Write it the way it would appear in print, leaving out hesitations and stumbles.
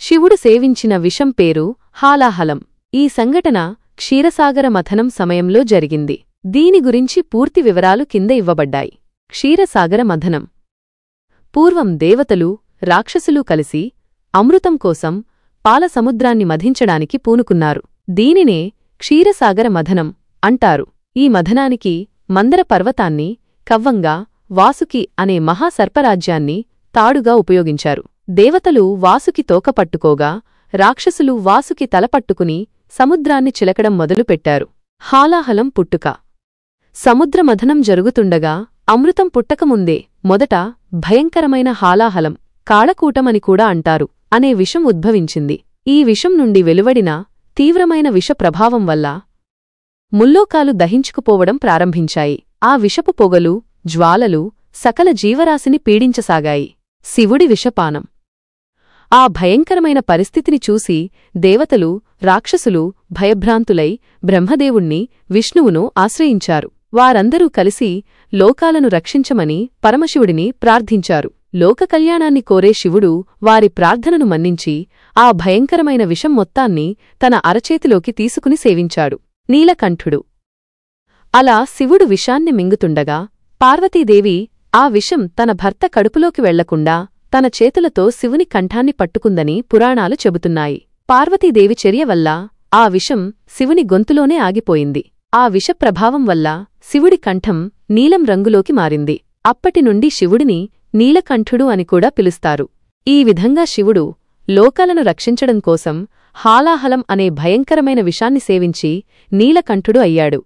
శివుడు సేవించిన విషం పేరు హాలాహలం. ఈ సంఘటన క్షీరసాగర మథనం సమయంలో జరిగింది. దీని గురించి పూర్తి వివరాలు కింద ఇవ్వబడ్డాయి. క్షీరసాగర మథనం. పూర్వం దేవతలు, రాక్షసులు కలిసి అమృతం కోసం పాల సముద్రాన్ని మథించడానికి పూనుకున్నారు. దీనినే క్షీరసాగర మథనం అంటారు. ఈ మథనానికి మందర పర్వతాన్ని, కవ్వంగా, వాసుకి అనే మహాసర్పరాజ్యాన్ని తాడుగా ఉపయోగించారు. దేవతలు వాసుకి తోక పట్టుకోగా రాక్షసులు వాసుకి తలపట్టుకుని సముద్రాన్ని చిలకడం మొదలుపెట్టారు. హాలాహలం పుట్టుక. సముద్రమథనం జరుగుతుండగా అమృతం పుట్టకముందే మొదట భయంకరమైన హాలాహలం, కాళకూటమని కూడా అంటారు, అనే విషం ఉద్భవించింది. ఈ విషం నుండి వెలువడిన తీవ్రమైన విష ప్రభావం వల్ల ముల్లోకాలు దహించుకుపోవడం ప్రారంభించాయి. ఆ విషపు పొగలు, జ్వాలలు సకల జీవరాశిని పీడించసాగాయి. శివుడి విషపానం. ఆ భయంకరమైన పరిస్థితిని చూసి దేవతలు, రాక్షసులు భయభ్రాంతులై బ్రహ్మదేవుణ్ణి, విష్ణువును ఆశ్రయించారు. వారందరూ కలిసి లోకాలను రక్షించమని పరమశివుడిని ప్రార్థించారు. లోక కళ్యాణాన్ని కోరే శివుడు వారి ప్రార్థనను మన్నించి ఆ భయంకరమైన విషం మొత్తాన్ని తన అరచేతిలోకి తీసుకుని సేవించాడు. నీలకంఠుడు. అలా శివుడు విషాన్ని మింగుతుండగా పార్వతీదేవి ఆ విషం తన భర్త కడుపులోకి వెళ్లకుండా తన చేతులతో శివుని కంఠాన్ని పట్టుకుందని పురాణాలు చెబుతున్నాయి. పార్వతీదేవి చర్య వల్ల ఆ విషం శివుని గొంతులోనే ఆగిపోయింది. ఆ విష ప్రభావం వల్ల శివుడి కంఠం నీలం రంగులోకి మారింది. అప్పటినుండి శివుడిని నీలకంఠుడు అని కూడా పిలుస్తారు. ఈ విధంగా శివుడు లోకాలను రక్షించడం కోసం హాలాహలం అనే భయంకరమైన విషాన్ని సేవించి నీలకంఠుడు అయ్యాడు.